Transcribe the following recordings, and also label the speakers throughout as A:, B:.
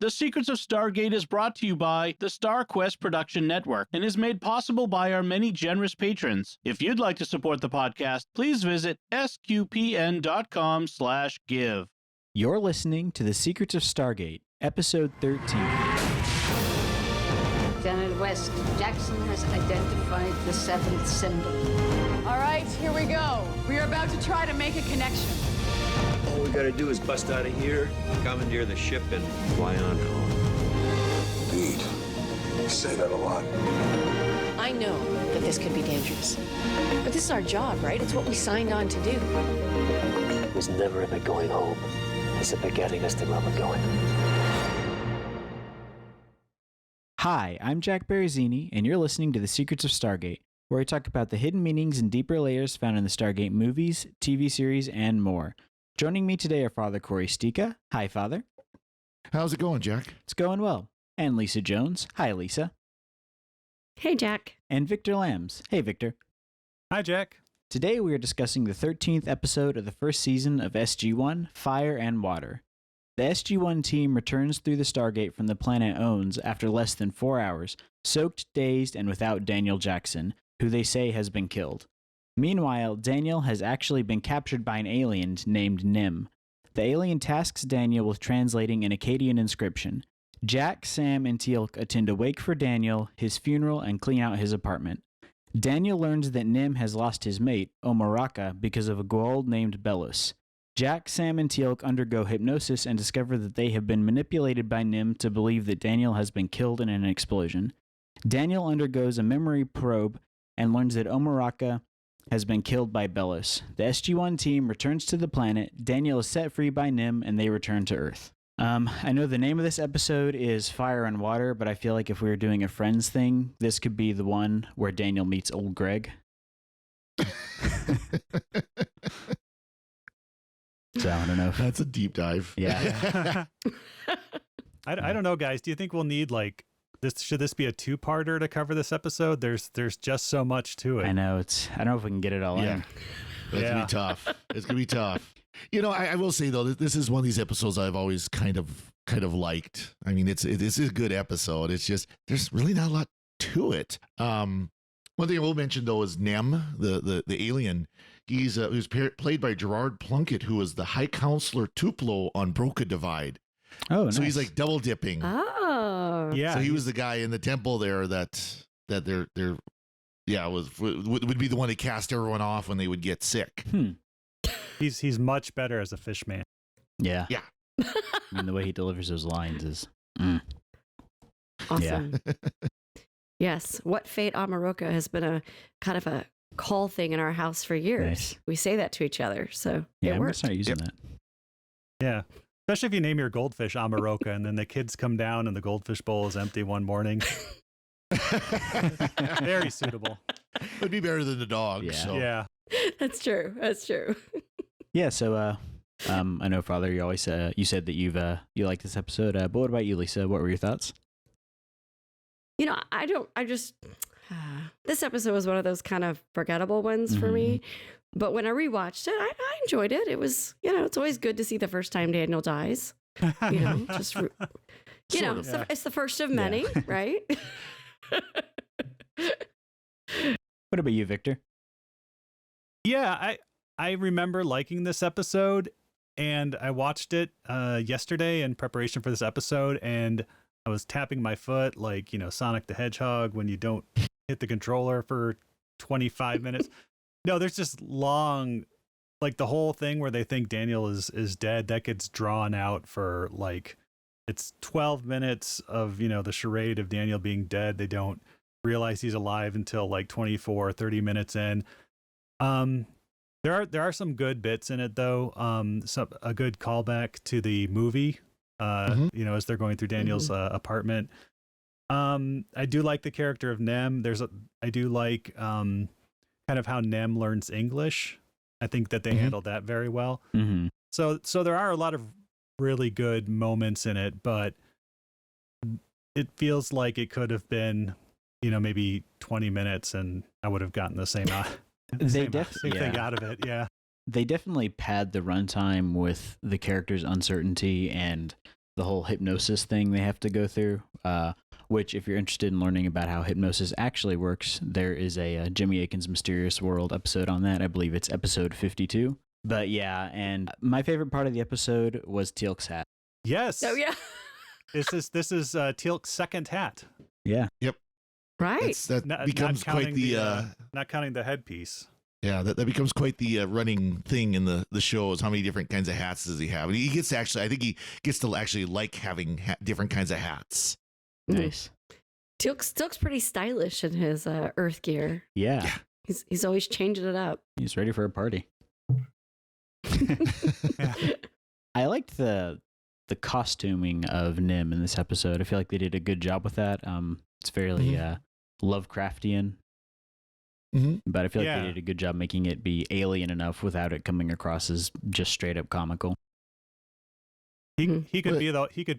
A: The Secrets of Stargate is brought to you by the StarQuest Production Network and is made possible by our many generous patrons. If you'd like to support the podcast, please visit sqpn.com/give.
B: You're listening to The Secrets of Stargate, Episode 13.
C: Lieutenant West, Jackson has identified the seventh symbol.
D: All right, here we go. We are about to try to make a connection.
E: All we gotta do is bust out of here, commandeer the ship, and fly on home.
F: Indeed. You say that a lot.
G: I know that this could be dangerous. But this is our job, right? It's what we signed on to do.
H: It was never about going home. It's about getting us to where we're going.
B: Hi, I'm Jack Barazzini, and you're listening to The Secrets of Stargate, where we talk about the hidden meanings and deeper layers found in the Stargate movies, TV series, and more. Joining me today are Father Cory Stika. Hi, Father.
I: How's it going, Jack?
B: It's going well. And Lisa Jones. Hi, Lisa.
J: Hey, Jack.
B: And Victor Lambs. Hey, Victor.
K: Hi, Jack.
B: Today we are discussing the 13th episode of the first season of SG-1, Fire and Water. The SG-1 team returns through the Stargate from the planet Owns after less than 4 hours, soaked, dazed, and without Daniel Jackson, who they say has been killed. Meanwhile, Daniel has actually been captured by an alien named Nim. The alien tasks Daniel with translating an Akkadian inscription. Jack, Sam, and Teal'c attend a wake for Daniel, his funeral, and clean out his apartment. Daniel learns that Nim has lost his mate, Omoroca, because of a Goa'uld named Belus. Jack, Sam, and Teal'c undergo hypnosis and discover that they have been manipulated by Nim to believe that Daniel has been killed in an explosion. Daniel undergoes a memory probe and learns that Omoroca has been killed by Belus. The SG-1 team returns to the planet, Daniel is set free by Nim, and they return to Earth. I know the name of this episode is Fire and Water, but I feel like if we were doing a Friends thing, this could be the one where Daniel meets old Greg. So I don't know.
I: That's a deep dive.
B: Yeah.
K: I don't know, guys. Do you think we'll need like this? Should this be a two-parter to cover this episode? There's just so much to it.
B: I know I don't know if we can get it all in.
I: That's gonna be tough. It's gonna be tough. You know, I will say though, this is one of these episodes I've always kind of liked. I mean, it's a good episode. It's just there's really not a lot to it. One thing I will mention though is Nem, the alien. He was played by Gerard Plunkett, who was the High Counselor Tupelo on Broca Divide.
B: Oh, nice.
I: So he's like double dipping.
J: Oh,
K: yeah.
I: So he was the guy in the temple there that would be the one to cast everyone off when they would get sick.
K: He's much better as a fish man.
B: Yeah.
I: Yeah.
B: I mean, the way he delivers those lines is
J: awesome.
B: Yeah.
J: Yes. What Fate Omoroca has been a kind of a call thing in our house for years.
B: Nice.
J: We say that to each other. So
B: Yeah,
J: it
B: I'm going to
J: works.
B: start using that.
K: Yeah. Especially if you name your goldfish Omoroca and then the kids come down and the goldfish bowl is empty one morning. Very suitable.
I: Would be better than the dog.
B: Yeah.
I: So.
K: Yeah.
J: That's true. That's true.
B: Yeah, so I know, Father, you always you said that you like this episode. But what about you, Lisa? What were your thoughts?
J: You know, this episode was one of those kind of forgettable ones for me. But when I rewatched it, I enjoyed it. It was, it's always good to see the first time Daniel dies. It's the first of many, right?
B: What about you, Victor?
K: Yeah, I remember liking this episode, and I watched it yesterday in preparation for this episode, and I was tapping my foot like, Sonic the Hedgehog when you don't hit the controller for 25 minutes. No, there's just long, like the whole thing where they think Daniel is dead, that gets drawn out for like, it's 12 minutes of, the charade of Daniel being dead. They don't realize he's alive until like 24, 30 minutes in. There are some good bits in it though. A good callback to the movie, as they're going through Daniel's apartment. I do like the character of Nem. I do like kind of how Nem learns English. I think that they handled that very well. So there are a lot of really good moments in it, but it feels like it could have been, maybe 20 minutes and I would have gotten the same same thing out of it. Yeah.
B: They definitely pad the runtime with the character's uncertainty and the whole hypnosis thing they have to go through. Which, if you're interested in learning about how hypnosis actually works, there is a Jimmy Akin's Mysterious World episode on that. I believe it's episode 52. But yeah, and my favorite part of the episode was Teal'c's hat.
K: Yes.
J: Oh yeah.
K: This is Teal'c's second hat.
B: Yeah.
I: Yep.
J: Right.
I: That becomes quite the
K: not counting the headpiece.
I: Yeah, that becomes quite the running thing in the show is how many different kinds of hats does he have? And he gets to actually, I think he gets to actually like having different kinds of hats.
B: Nice.
J: Teal'c's pretty stylish in his Earth gear.
B: Yeah.
J: He's always changing it up.
B: He's ready for a party. I liked the costuming of Nim in this episode. I feel like they did a good job with that. It's fairly Lovecraftian.
I: Mm-hmm.
B: But I feel like they did a good job making it be alien enough without it coming across as just straight up comical.
K: He could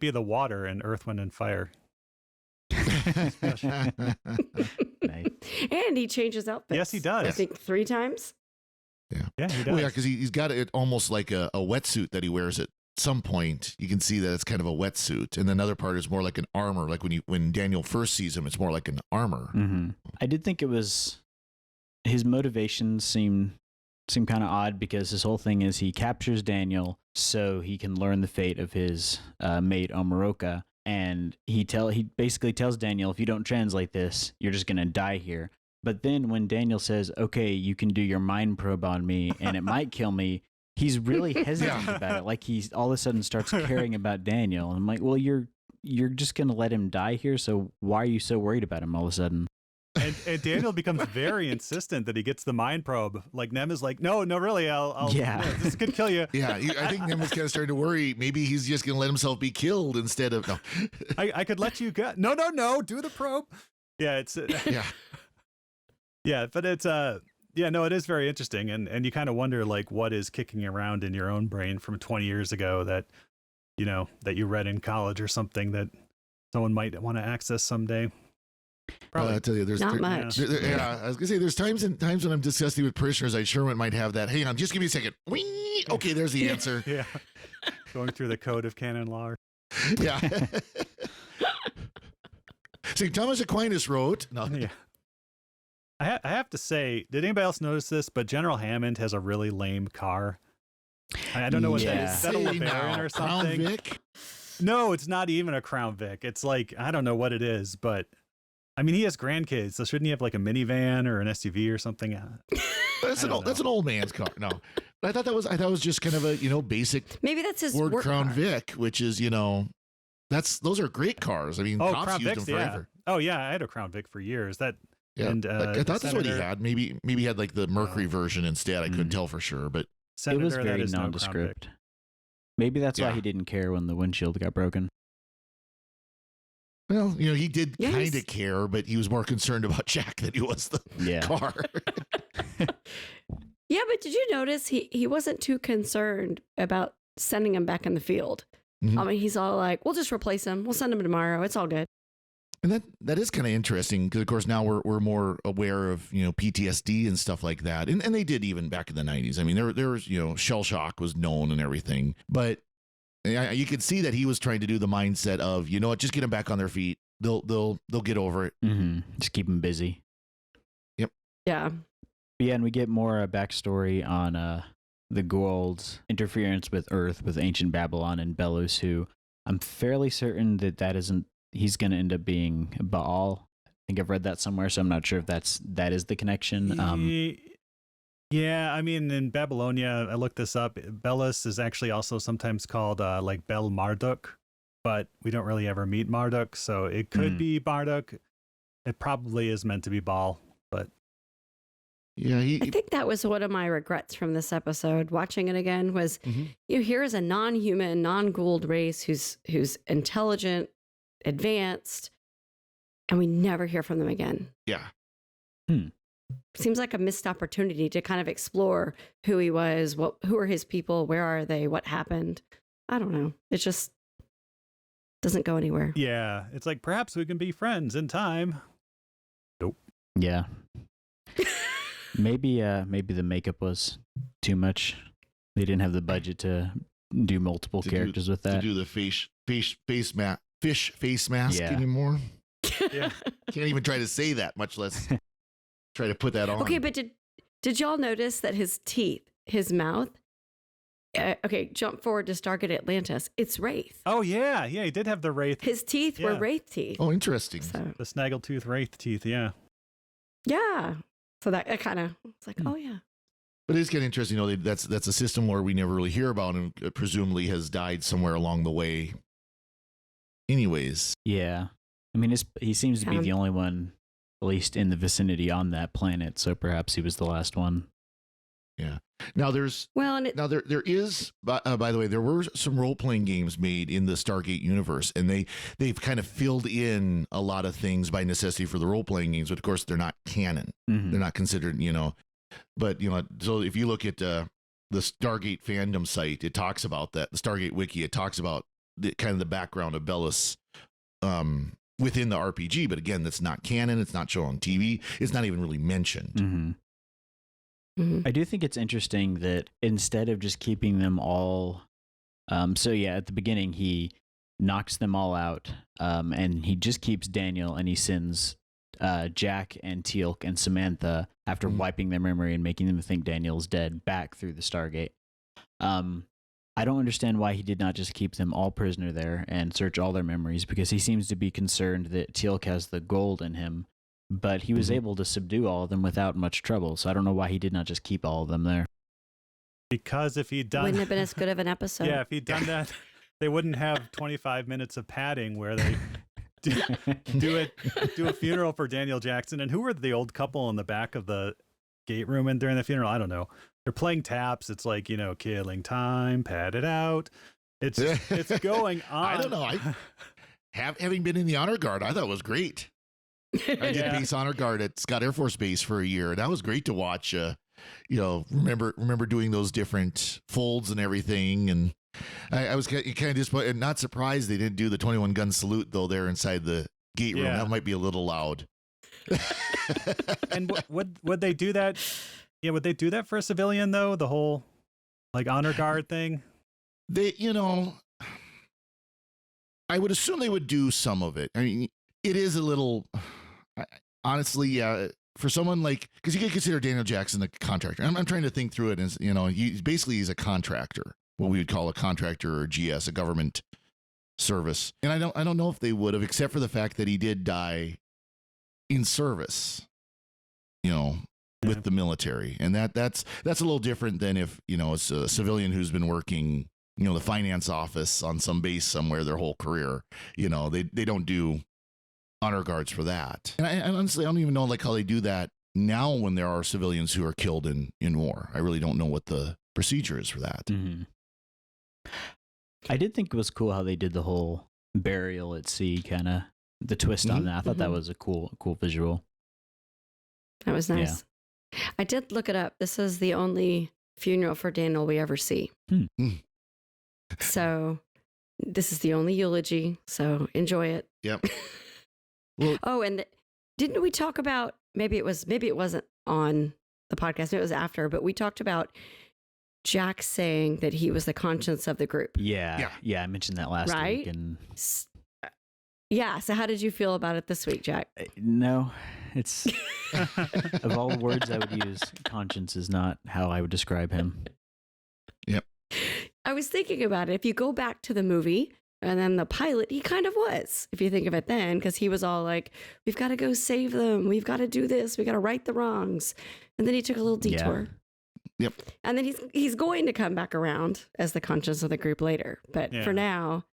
K: be the water in Earth, Wind, and Fire.
B: Nice.
J: And he changes outfits.
K: Yes, he does.
J: I think 3 times.
K: Yeah, he does.
I: Well, yeah, because he's got it almost like a wetsuit that he wears at some point. You can see that it's kind of a wetsuit, and another part is more like an armor. Like when Daniel first sees him, it's more like an armor.
B: Mm-hmm. I did think it was his motivations seem kind of odd because his whole thing is he captures Daniel so he can learn the fate of his mate Omoroca, and he basically tells Daniel, if you don't translate this, you're just gonna die here. But then when Daniel says, okay, you can do your mind probe on me and it might kill me, he's really hesitant about it. Like he all of a sudden starts caring about Daniel. And I'm like, well, you're just going to let him die here. So why are you so worried about him all of a sudden?
K: And Daniel becomes very insistent that he gets the mind probe. Like Nem is like, no, really, I'll this could kill you.
I: Yeah, I think Nem is kind of starting to worry. Maybe he's just going to let himself be killed instead of no.
K: I could let you go. No, do the probe. Yeah, it's
I: yeah.
K: Yeah, but it's it is very interesting, and you kind of wonder like what is kicking around in your own brain from 20 years ago that that you read in college or something that someone might want to access someday.
I: I tell you, there's
J: not much.
I: Yeah, I was gonna say there's times when I'm discussing with parishioners, I sure might have that. Hang on, just give me a second. Whee! Okay, there's the answer.
K: Yeah, going through the code of canon law.
I: Yeah. St. Thomas Aquinas wrote. No.
K: Yeah. I have to say, did anybody else notice this? But General Hammond has a really lame car. I don't know what that is. Is that a LeBaron or something?
I: Crown Vic?
K: No, it's not even a Crown Vic. It's like, I don't know what it is, but I mean, he has grandkids, so shouldn't he have like a minivan or an SUV or something?
I: That's an old man's car. No, but I thought that was just kind of a basic.
J: Maybe that's his
I: Ford
J: work
I: Crown
J: car.
I: Vic, which is those are great cars. I mean, cops
K: Crown
I: used
K: Vics,
I: them forever.
K: Yeah. Oh yeah, I had a Crown Vic for years.
I: Yeah,
K: and
I: I thought that's what he had. Maybe he had like the Mercury version instead. I couldn't tell for sure, but
B: it was very nondescript. Maybe that's why he didn't care when the windshield got broken.
I: Well, he did kind of care, but he was more concerned about Jack than he was the car.
J: Yeah, but did you notice he wasn't too concerned about sending him back in the field?
I: Mm-hmm.
J: I mean, he's all like, we'll just replace him. We'll send him tomorrow. It's all good.
I: And that is kind of interesting because, of course, now we're more aware of PTSD and stuff like that, and they did even back in the 90s. I mean, there was shell shock was known and everything, but you could see that he was trying to do the mindset of what, just get them back on their feet. They'll get over it.
B: Mm-hmm. Just keep them busy.
I: Yep.
J: Yeah.
B: Yeah, and we get more backstory on the Goa'ulds' interference with Earth, with ancient Babylon and Belus, who I'm fairly certain that isn't. He's going to end up being Baal. I think I've read that somewhere, so I'm not sure if that is the connection.
K: Yeah, I mean, in Babylonia, I looked this up. Belus is actually also sometimes called like Bel Marduk, but we don't really ever meet Marduk, so it could be Marduk. It probably is meant to be Baal, but
I: yeah,
J: I think that was one of my regrets from this episode. Watching it again was, here is a non-human, non-Goa'uld race who's intelligent, advanced, and we never hear from them again.
I: Yeah.
J: Seems like a missed opportunity to kind of explore who he was, who are his people, where are they, what happened. I don't know. It just doesn't go anywhere.
K: Yeah, it's like perhaps we can be friends in time. Nope.
B: Yeah. Maybe the makeup was too much. They didn't have the budget to do multiple characters with that.
I: To do the face fish face mask anymore.
K: Yeah.
I: Can't even try to say that, much less try to put that on.
J: Okay, but did y'all notice that his teeth, his mouth? Okay, jump forward to Stargate Atlantis. It's Wraith.
K: Oh yeah, he did have the Wraith.
J: His teeth were Wraith teeth.
I: Oh, interesting.
J: So,
K: The snaggletooth Wraith teeth. Yeah.
J: yeah. So that kind of, it's like, oh yeah.
I: But it's kind of interesting. That's a system where we never really hear about, and presumably has died somewhere along the way. Anyways.
B: Yeah. I mean, he seems to be the only one, at least in the vicinity on that planet. So perhaps he was the last one.
I: Yeah. Now there is, by the way, there were some role-playing games made in the Stargate universe, and they've kind of filled in a lot of things by necessity for the role-playing games, but of course they're not canon.
B: Mm-hmm.
I: They're not considered, but so if you look at the Stargate fandom site, it talks about that. The Stargate wiki, it talks about the background of Bellis within the RPG, but again, that's not canon. It's not shown on TV. It's not even really mentioned.
B: Mm-hmm. I do think it's interesting that instead of just keeping them all, at the beginning he knocks them all out, and he just keeps Daniel, and he sends Jack and Teal'c and Samantha, after wiping their memory and making them think Daniel's dead, back through the Stargate. I don't understand why he did not just keep them all prisoner there and search all their memories, because he seems to be concerned that Teal'c has the gold in him. But he was able to subdue all of them without much trouble, so I don't know why he did not just keep all of them there.
K: Because if he'd done...
J: Wouldn't have been as good of an episode.
K: Yeah, if he'd done that, they wouldn't have 25 minutes of padding where they do a funeral for Daniel Jackson. And who were the old couple in the back of the gate room and during the funeral? I don't know. They're playing taps. It's like, killing time, pad it out. It's going on.
I: I don't know. Having been in the honor guard, I thought it was great. I did base honor guard at Scott Air Force Base for a year. That was great to watch. Remember doing those different folds and everything. And I was kind of disappointed and not surprised they didn't do the 21 gun salute though there inside the gate room. That might be a little loud.
K: And would they do that? Yeah, would they do that for a civilian though? The whole honor guard thing.
I: I would assume they would do some of it. I mean, it is a little. Honestly, for someone because you can consider Daniel Jackson a contractor. I'm trying to think through it as, he's a contractor, what we would call a contractor or GS, a government service. And I don't know if they would have, except for the fact that he did die in service, with the military. And that's a little different than if, it's a civilian who's been working, the finance office on some base somewhere their whole career. They don't do honor guards for that. And I honestly, I don't even know how they do that now when there are civilians who are killed in war. I really don't know what the procedure is for that.
B: Mm-hmm. I did think it was cool how they did the whole burial at sea, kind of the twist on that. I thought that was a cool visual.
J: That was nice. Yeah. I did look it up. This is the only funeral for Daniel we ever see. So this is the only eulogy. So enjoy it.
I: Yep. Well,
J: and didn't we talk about, maybe it wasn't on the podcast, it was after, but we talked about Jack saying that he was the conscience of the group.
B: Yeah, I mentioned that last week. And
J: yeah, so how did you feel about it this week, Jack?
B: No, it's of all the words I would use, conscience is not how I would describe him.
I: Yep.
J: I was thinking about it. If you go back to the movie, and then the pilot, he kind of was, if you think of it then, because he was all like, we've got to go save them. We've got to do this. We got to right the wrongs. And then he took a little detour.
I: Yep.
J: And then he's going to come back around as the conscience of the group later. But for now,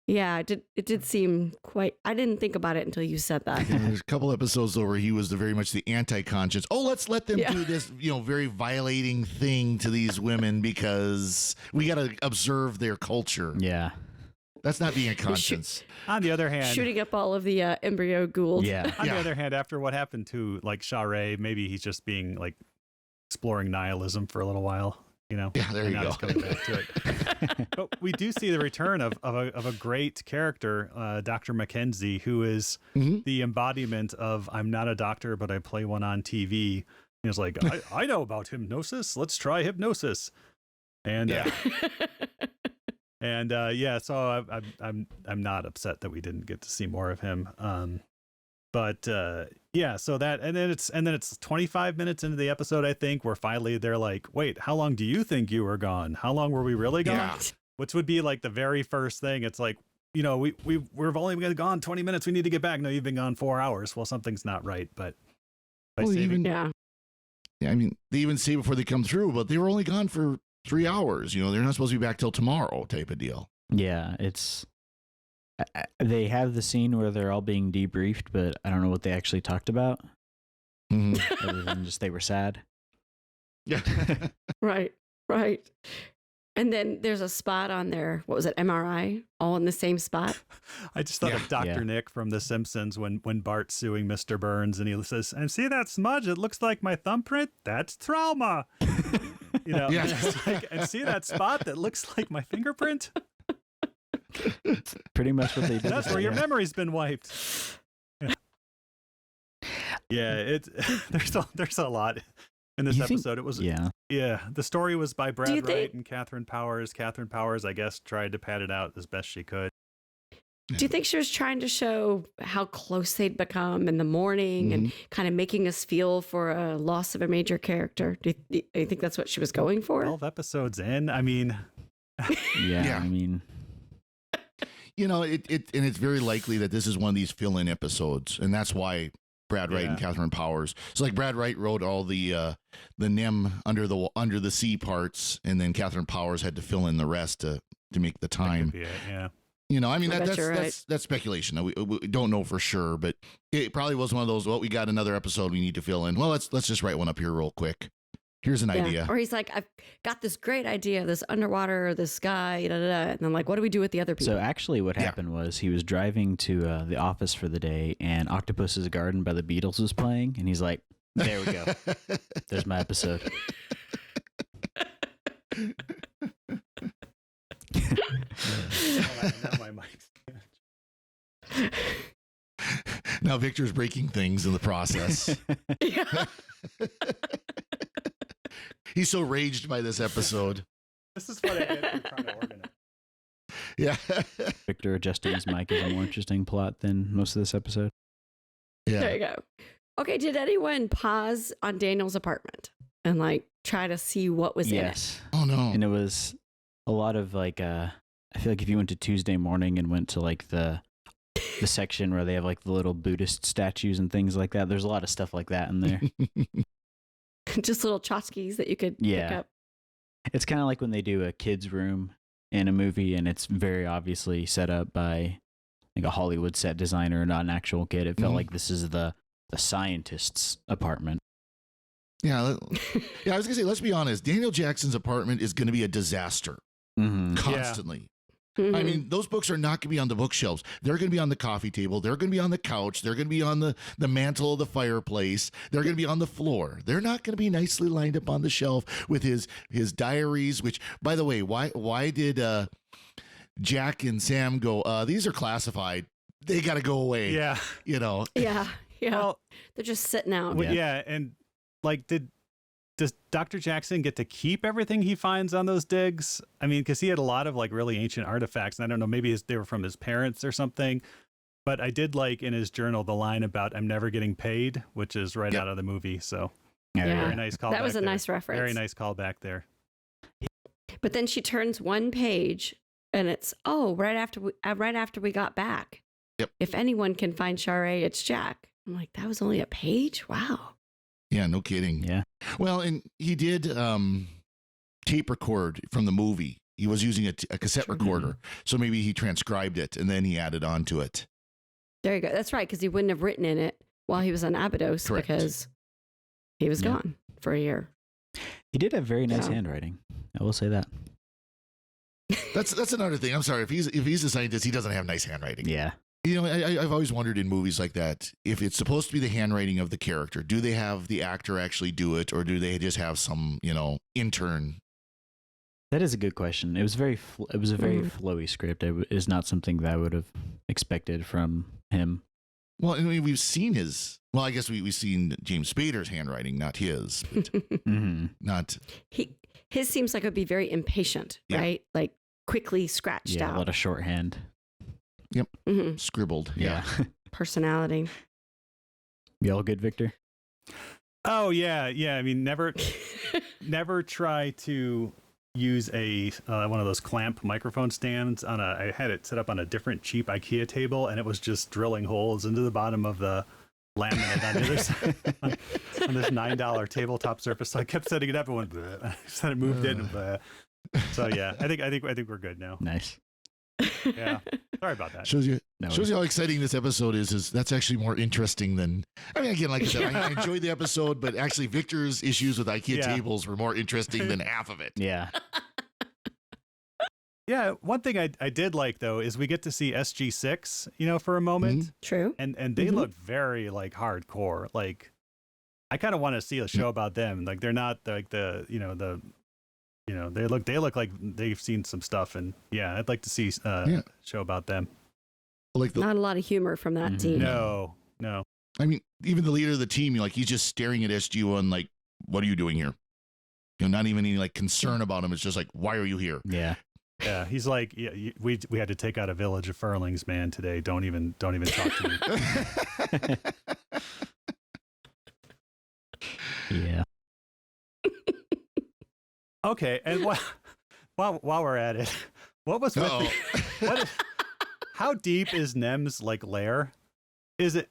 J: it did seem quite, I didn't think about it until you said that.
I: There's a couple episodes where he was very much the anti-conscience. Oh, let's let them do this, very violating thing to these women because we got to observe their culture.
B: Yeah.
I: That's not being a conscience.
K: On the other hand,
J: shooting up all of the embryo ghouls.
B: Yeah.
K: On the other hand, after what happened to Sha'Rah, maybe he's just being exploring nihilism for a little while. Yeah,
I: there you go.
K: He's coming back to it. But we do see the return of a great character, Dr. Mackenzie, who is the embodiment of I'm not a doctor, but I play one on TV. And he's like, I know about hypnosis. Let's try hypnosis. And And yeah, so I'm not upset that we didn't get to see more of him. But yeah, so that and then it's 25 minutes into the episode, I think, where finally they're like, wait, how long do you think you were gone? How long were we really gone?
I: Yeah.
K: Which would be like the very first thing. It's like, we've only been gone 20 minutes. We need to get back. No, you've been gone 4 hours. Well, something's not right. But by saving,
J: Yeah.
I: Yeah, I mean, they even say before they come through, but they were only gone for 3 hours. They're not supposed to be back till tomorrow, type of deal.
B: Yeah, it's they have the scene where they're all being debriefed, but I don't know what they actually talked about. Other than just they were sad.
I: Yeah.
J: Right. And then there's a spot on there. What was it? MRI, all in the same spot.
K: I just thought of Dr. Nick from The Simpsons when Bart's suing Mr. Burns and he says, "And see that smudge? It looks like my thumbprint. That's trauma."
I: Yeah.
K: And, it's like, and see that spot that looks like my fingerprint?
B: Pretty much what they did.
K: That's where your memory's been wiped. Yeah, there's a lot in this episode. It was the story was by Brad Wright and Catherine Powers. Catherine Powers, I guess, tried to pad it out as best she could.
J: Do you think she was trying to show how close they'd become in the morning and kind of making us feel for a loss of a major character? Do you think that's what she was going for?
K: 12 episodes in, I mean.
B: Yeah, I mean.
I: It's very likely that this is one of these fill-in episodes, and that's why Brad Wright and Catherine Powers. So like Brad Wright wrote all the NIM under the sea parts, and then Catherine Powers had to fill in the rest to make the time.
K: Yeah.
I: I mean that's speculation. We don't know for sure, but it probably was one of those. Well, we got another episode we need to fill in. Well, let's just write one up here real quick. Here's an idea.
J: Or he's like, I've got this great idea, this underwater, this guy, and I'm like, what do we do with the other people?
B: So actually what happened was he was driving to the office for the day, and Octopus's Garden by the Beatles was playing, and he's like, there we go. There's my episode.
I: Now Victor's breaking things in the process. He's so raged by this episode.
K: This is what I get for trying to organize.
I: Yeah.
B: Victor adjusting his mic is a more interesting plot than most of this episode.
I: Yeah.
J: There you go. Okay, did anyone pause on Daniel's apartment and like try to see what was in it?
I: Oh no.
B: And it was a lot of like I feel like if you went to Tuesday morning and went to like the section where they have like the little Buddhist statues and things like that, there's a lot of stuff like that in there.
J: Just little tchotchkes that you could pick up.
B: It's kind of like when they do a kid's room in a movie and it's very obviously set up by like a Hollywood set designer, not an actual kid. It felt like this is the scientist's apartment.
I: Yeah, I was gonna say, let's be honest. Daniel Jackson's apartment is gonna be a disaster constantly.
J: Mm-hmm.
I: I mean, those books are not going to be on the bookshelves. They're going to be on the coffee table. They're going to be on the couch. They're going to be on the mantle of the fireplace. They're going to be on the floor. They're not going to be nicely lined up on the shelf with his diaries, which, by the way, why did Jack and Sam go, these are classified. They got to go away.
K: Yeah.
J: Yeah. Well, they're just sitting out.
K: Well, and like, does Dr. Jackson get to keep everything he finds on those digs? I mean, because he had a lot of like really ancient artifacts, and I don't know, maybe they were from his parents or something. But I did like in his journal the line about "I'm never getting paid," which is right out of the movie. So very nice call.
J: That was a nice reference.
K: Very nice call back there.
J: But then she turns one page, and it's right after we got back.
I: Yep.
J: If anyone can find Sharae, it's Jack. I'm like, that was only a page? Wow.
I: Yeah, no kidding.
B: Yeah.
I: Well, and he did tape record from the movie. He was using a cassette recorder. So maybe he transcribed it and then he added on to it.
J: There you go. That's right, because he wouldn't have written in it while he was on Abydos because he was gone for a year.
B: He did have very nice handwriting. I will say that.
I: That's another thing. I'm sorry. If he's a scientist, he doesn't have nice handwriting.
B: Yeah.
I: I've always wondered in movies like that, if it's supposed to be the handwriting of the character, do they have the actor actually do it, or do they just have some, intern?
B: That is a good question. It was a very flowy script. It is not something that I would have expected from him.
I: Well, I mean, we've seen I guess we've seen James Spader's handwriting, not his, but not.
J: His seems like it would be very impatient, right? Like quickly scratched
B: Yeah,
J: out.
B: a lot of shorthand.
I: Yep.
J: Mhm.
I: Scribbled.
B: Yeah.
J: Personality.
B: You all good, Victor?
K: Oh yeah. I mean, never try to use a one of those clamp microphone stands on I had it set up on a different cheap IKEA table, and it was just drilling holes into the bottom of the laminate on the other side on this $9 tabletop surface. So I kept setting it up and went, bleh. I just had it moved in. Bleh. So yeah, I think we're good now.
B: Nice.
K: Yeah. Sorry about that.
I: Shows you how exciting this episode is that's actually more interesting than, I mean, again, like I said, I enjoyed the episode, but actually Victor's issues with IKEA tables were more interesting than half of it.
B: Yeah.
K: Yeah, one thing I did like though is we get to see SG6, for a moment.
J: True.
K: And they look very like hardcore. Like I kind of want to see a show about them. Like they're not like they look like they've seen some stuff, and yeah, I'd like to see a show about them.
I: Like
J: Not a lot of humor from that team.
K: No.
I: I mean, even the leader of the team, he's just staring at SG1 like, what are you doing here? Not even any like concern about him. It's just like, why are you here?
B: Yeah.
K: Yeah, he's like, yeah, we had to take out a village of furlings, man. Today, don't even talk to me.
B: Yeah.
K: Okay, and while we're at it, what was how deep is Nem's like lair? Is it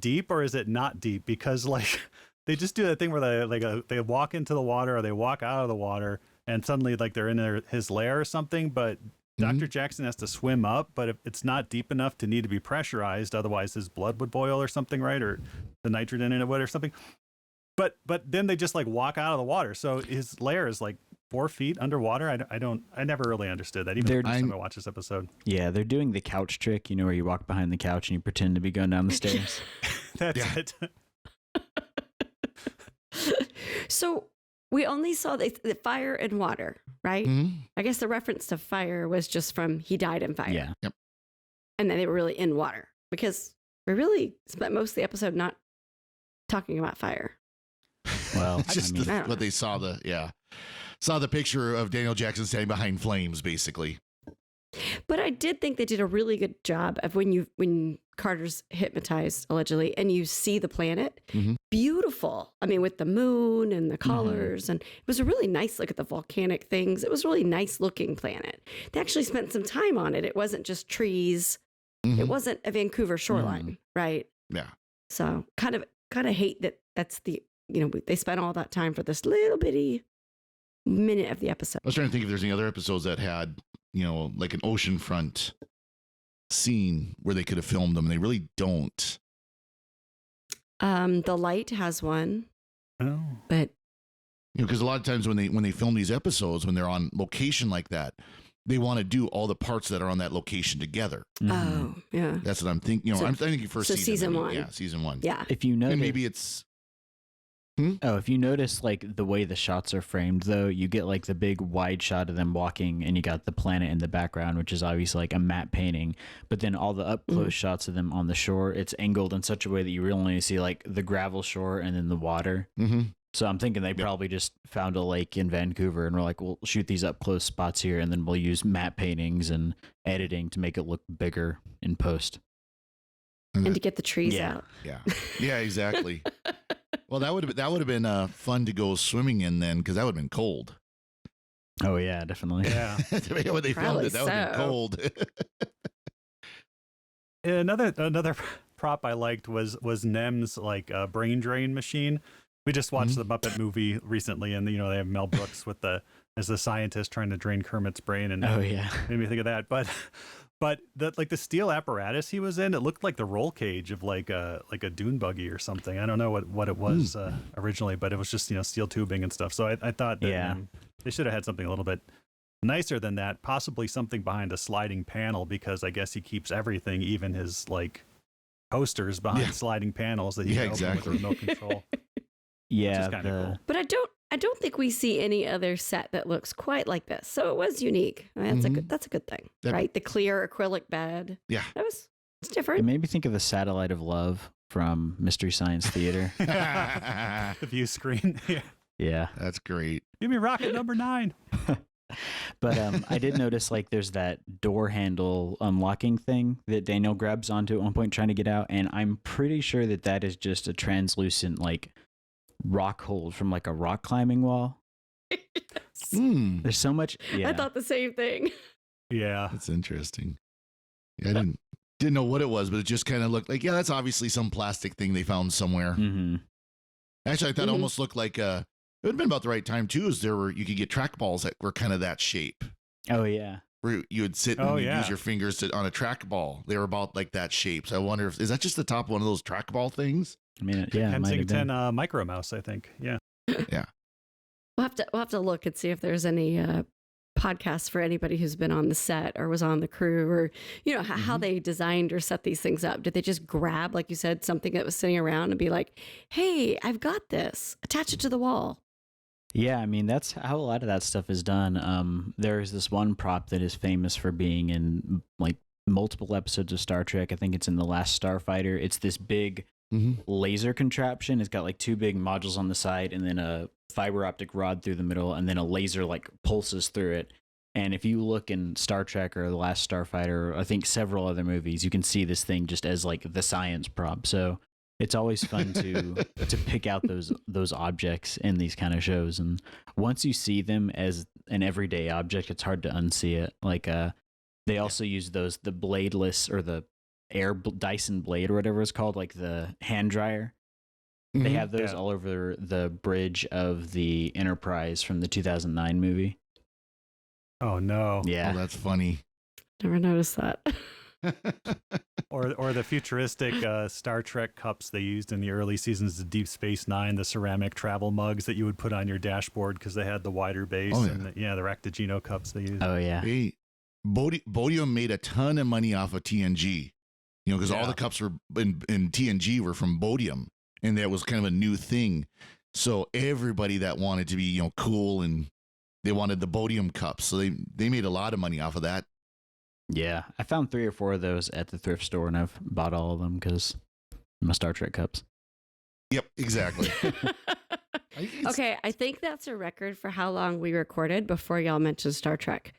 K: deep or is it not deep? Because like they just do that thing where they walk into the water or they walk out of the water, and suddenly like they're in his lair or something. But Dr. Jackson has to swim up, but if it's not deep enough to need to be pressurized, otherwise his blood would boil or something, right? Or the nitrogen in it would or something. But then they just like walk out of the water. So his lair is like 4 feet underwater. I never really understood that, even the first time I watched this episode.
B: Yeah, they're doing the couch trick, where you walk behind the couch and you pretend to be going down the stairs.
K: That's it.
J: So we only saw the fire and water, right? I guess the reference to fire was just from he died in fire.
B: Yeah.
I: Yep.
J: And then they were really in water, because we really spent most of the episode not talking about fire.
B: Well,
I: just what they saw the picture of Daniel Jackson standing behind flames, basically.
J: But I did think they did a really good job of when Carter's hypnotized allegedly, and you see the planet, beautiful. I mean, with the moon and the colors, and it was a really nice look at the volcanic things. It was a really nice looking planet. They actually spent some time on it. It wasn't just trees. It wasn't a Vancouver shoreline, right?
I: Yeah.
J: So kind of hate that. That's the they spent all that time for this little bitty minute of the episode.
I: I was trying to think if there's any other episodes that had, like an oceanfront scene where they could have filmed them. And they really don't.
J: The Light has one.
K: Oh.
J: But
I: because a lot of times when they film these episodes, when they're on location like that, they want to do all the parts that are on that location together.
J: Oh, yeah.
I: That's what I'm thinking. I'm thinking first season
J: 1.
I: Yeah, season 1.
J: Yeah.
B: If you notice,
I: and maybe it's.
B: If you notice, like the way the shots are framed, though, you get like the big wide shot of them walking, and you got the planet in the background, which is obviously like a matte painting. But then all the up close shots of them on the shore, it's angled in such a way that you really only see like the gravel shore and then the water. So I'm thinking they probably just found a lake in Vancouver and we're like, we'll shoot these up close spots here, and then we'll use matte paintings and editing to make it look bigger in post.
J: And to get the trees out.
I: Yeah, exactly. Well, that would have been fun to go swimming in then, because that would have been cold.
B: Oh yeah, definitely.
K: Yeah.
I: When they filmed it, that would have been cold.
K: Another prop I liked was Nem's like brain drain machine. We just watched the Muppet movie recently, and they have Mel Brooks as the scientist trying to drain Kermit's brain, and made me think of that. But the steel apparatus he was in, it looked like the roll cage of like a dune buggy or something. I don't know what it was originally, but it was just steel tubing and stuff. So I thought that they should have had something a little bit nicer than that, possibly something behind a sliding panel, because I guess he keeps everything, even his like posters, behind sliding panels that he can open with remote control.
B: Yeah,
K: cool.
J: But I don't think we see any other set that looks quite like this. So it was unique. I mean, that's a good thing, right? The clear acrylic bed.
I: Yeah,
J: it's different.
B: It made me think of the Satellite of Love from Mystery Science Theater.
K: The view screen.
B: Yeah,
I: that's great.
K: Give me rocket number 9.
B: But I did notice like there's that door handle unlocking thing that Daniel grabs onto at one point trying to get out, and I'm pretty sure that that is just a translucent like rock hold from like a rock climbing wall. There's so much. Yeah.
J: I thought the same thing.
K: Yeah,
I: That's interesting. Yeah, I didn't know what it was, but it just kind of looked like, yeah, that's obviously some plastic thing they found somewhere.
B: Mm-hmm.
I: Actually, I thought it almost looked like it would have been about the right time too. Is you could get trackballs that were kind of that shape,
B: Oh yeah.
I: where you would sit and you'd use your fingers on a trackball. They were about like that shape. So I wonder is that just the top of one of those trackball things?
B: I mean, yeah, it might have been.
K: Kensington Micro Mouse, I think. Yeah.
I: Yeah.
J: We'll have to look and see if there's any podcasts for anybody who's been on the set or was on the crew, or how they designed or set these things up. Did they just grab, like you said, something that was sitting around and be like, "Hey, I've got this. Attach it to the wall."
B: Yeah, I mean that's how a lot of that stuff is done. There's this one prop that is famous for being in like multiple episodes of Star Trek. I think it's in The Last Starfighter. It's this big laser contraption. It's got like two big modules on the side and then a fiber optic rod through the middle, and then a laser like pulses through it. And if you look in Star Trek or The Last Starfighter, or I think several other movies, you can see this thing just as like the science prop. So it's always fun to pick out those objects in these kind of shows. And once you see them as an everyday object, it's hard to unsee it. Like they also use the bladeless or the Dyson blade or whatever it's called, like the hand dryer. They have those all over the bridge of the Enterprise from the 2009 movie.
K: Oh no!
B: Yeah,
I: that's funny.
J: Never noticed that.
K: or the futuristic Star Trek cups they used in the early seasons of Deep Space Nine, the ceramic travel mugs that you would put on your dashboard because they had the wider base.
I: Oh, yeah.
K: And the Ractagino cups they used.
B: Oh yeah.
I: Hey, Bodium made a ton of money off of TNG. Because all the cups were in TNG were from Bodium, and that was kind of a new thing. So everybody that wanted to be cool, and they wanted the Bodium cups, so they made a lot of money off of that.
B: Yeah, I found 3 or 4 of those at the thrift store, and I've bought all of them because I'm a Star Trek cups.
I: Yep, exactly.
J: Okay, I think that's a record for how long we recorded before y'all mentioned Star Trek.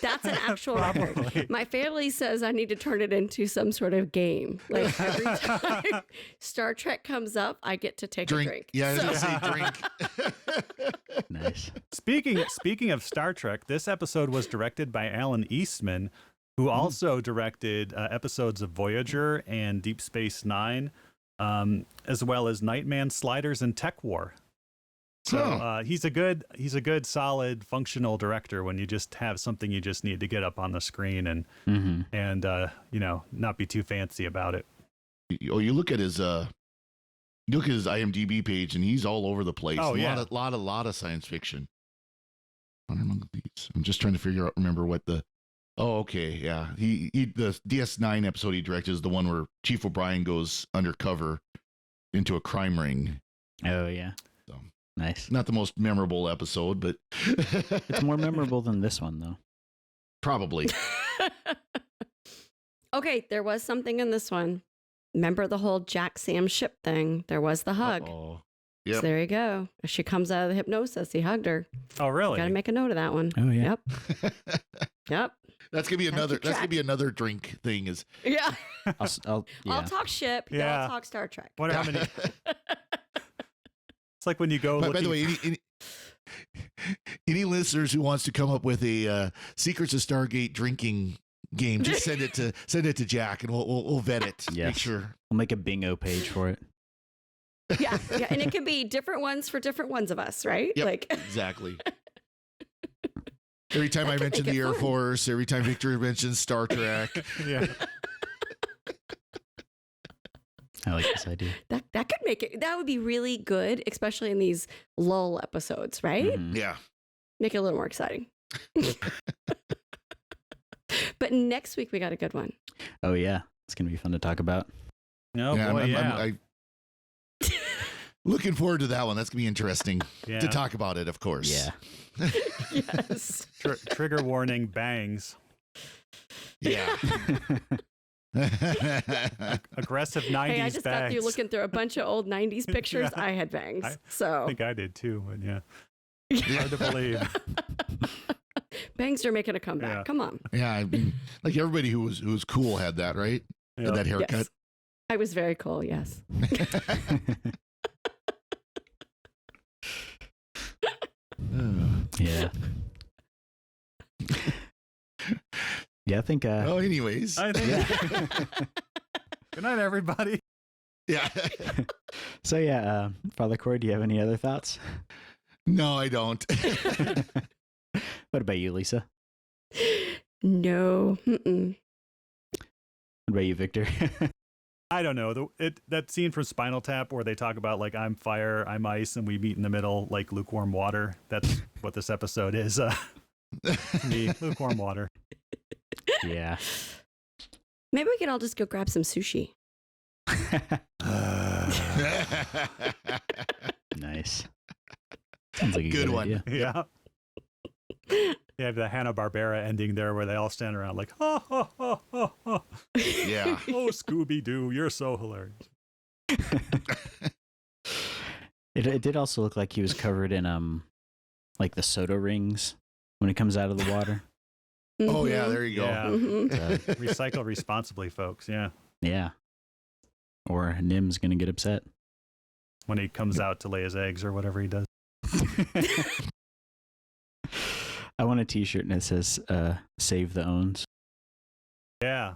J: That's an actual record. My family says I need to turn it into some sort of game. Like every time Star Trek comes up, I get to take a drink.
I: Yeah, I was going to say drink.
B: Nice.
K: Speaking of Star Trek, this episode was directed by Alan Eastman, who also directed episodes of Voyager and Deep Space Nine. As well as Nightman, Sliders, and Tech War. So he's a good, solid, functional director when you just have something you just need to get up on the screen and not be too fancy about it.
I: You look at his IMDb page, and he's all over the place.
K: Oh,
I: a lot of science fiction. I'm just trying to remember what the. Oh, okay, yeah. He the DS9 episode he directed is the one where Chief O'Brien goes undercover into a crime ring.
B: Oh yeah.
I: So
B: nice.
I: Not the most memorable episode, but
B: it's more memorable than this one, though.
I: Probably.
J: Okay, there was something in this one. Remember the whole Jack Sam ship thing? There was the hug.
I: Yep.
J: So there you go. As she comes out of the hypnosis, he hugged her.
K: Oh, really?
J: Got to make a note of that one.
B: Oh yeah.
J: Yep. Yep.
I: That's gonna be another. That's gonna be another drink thing. Is
J: yeah.
B: I'll
J: talk ship.
K: Yeah.
J: Y'all talk Star Trek.
K: What how many? It's like when you go.
I: By the way, any listeners who wants to come up with a Secrets of Stargate drinking game, just send it to Jack, and we'll vet it.
B: Yes.
I: Make sure.
B: We'll make a bingo page for it.
J: Yeah, and it can be different ones for different ones of us, right?
I: Yep,
J: like
I: exactly. Every time I mention the Air Force, every time Victor mentions Star Trek.
K: Yeah.
B: I like this idea.
J: That could make it. That would be really good, especially in these lull episodes, right?
B: Mm-hmm.
I: Yeah.
J: Make it a little more exciting. But next week we got a good one.
B: Oh yeah, it's gonna be fun to talk about.
K: Oh boy,
I: I'm looking forward to that one. That's gonna be interesting to talk about it, of course.
B: Yeah.
J: Yes.
K: Trigger warning, bangs.
I: Yeah.
K: Aggressive 90s
J: Hey, I just got
K: bangs.
J: through looking through a bunch of old 90s pictures.
K: Yeah.
J: I had bangs.
K: I
J: so
K: think I did too, but yeah. Hard to believe.
J: Bangs are making a comeback.
K: Yeah.
J: Come on.
I: Yeah, I mean, like everybody who was cool had that, right?
K: Yeah.
I: Had that haircut.
J: Yes. I was very cool, yes.
B: Yeah. Yeah, I think.
I: Oh, anyways.
K: I think. Good night, everybody.
I: Yeah.
B: So yeah, Father Cory, do you have any other thoughts?
I: No, I don't.
B: What about you, Lisa?
J: No. Mm-mm.
B: What about you, Victor?
K: I don't know. That scene from Spinal Tap where they talk about like I'm fire, I'm ice, and we meet in the middle like lukewarm water. That's what this episode is. To me, lukewarm water.
B: Yeah.
J: Maybe we could all just go grab some sushi.
B: Nice. Sounds like a
I: Good
B: good
I: one.
B: idea.
K: Yeah. You have the Hanna-Barbera ending there where they all stand around like, ha, ha, ha, ha, ha.
I: Yeah.
K: Oh, Scooby-Doo, you're so hilarious.
B: It did also look like he was covered in like the soda rings when it comes out of the water.
I: Oh, yeah, there you go.
K: Yeah.
J: Mhm.
K: Recycle responsibly, folks. Yeah.
B: Yeah. Or Nim's gonna get upset.
K: When he comes out to lay his eggs or whatever he does.
B: I want a T-shirt that says "Save the Owns."
K: Yeah.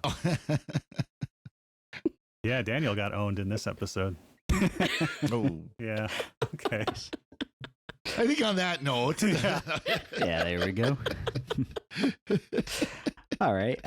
K: Yeah, Daniel got owned in this episode.
I: Oh.
K: Yeah. Okay.
I: I think on that note.
K: Yeah.
B: Yeah, there we go. All right.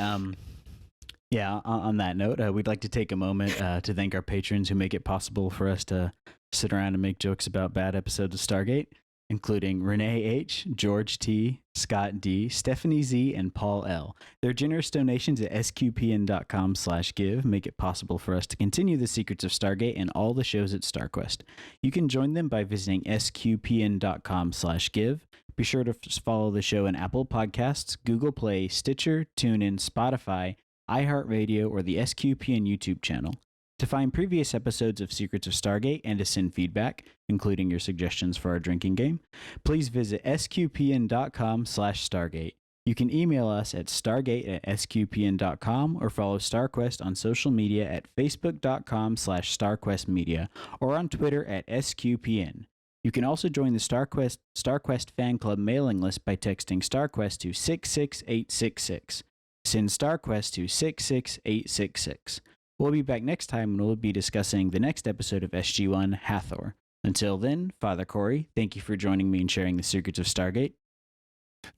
B: Yeah. On that note, we'd like to take a moment to thank our patrons who make it possible for us to sit around and make jokes about bad episodes of Stargate, including Renee H, George T, Scott D, Stephanie Z, and Paul L. Their generous donations at sqpn.com/give make it possible for us to continue the secrets of Stargate and all the shows at StarQuest. You can join them by visiting sqpn.com/give. Be sure to follow the show in Apple Podcasts, Google Play, Stitcher, TuneIn, Spotify, iHeartRadio, or the SQPN YouTube channel. To find previous episodes of Secrets of Stargate and to send feedback, including your suggestions for our drinking game, please visit sqpn.com/Stargate. You can email us at stargate@sqpn.com or follow StarQuest on social media at facebook.com/StarQuestMedia or on Twitter at SQPN. You can also join the StarQuest fan club mailing list by texting StarQuest to 66866. Send StarQuest to 66866. We'll be back next time when we'll be discussing the next episode of SG-1, Hathor. Until then, Father Cory, thank you for joining me and sharing the secrets of Stargate.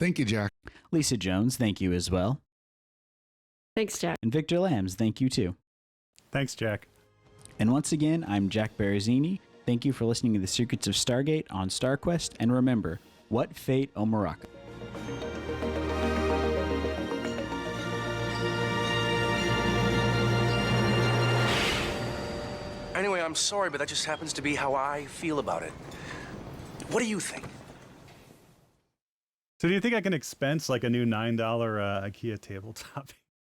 I: Thank you, Jack.
B: Lisa Jones, thank you as well.
J: Thanks, Jack.
B: And Victor Lambs, thank you too.
K: Thanks, Jack.
B: And once again, I'm Jack Barazzini. Thank you for listening to the Secrets of Stargate on StarQuest. And remember, what fate Omoroca?
L: Anyway, I'm sorry, but that just happens to be how I feel about it. What do you think?
K: So do you think I can expense like a new $9 IKEA tabletop?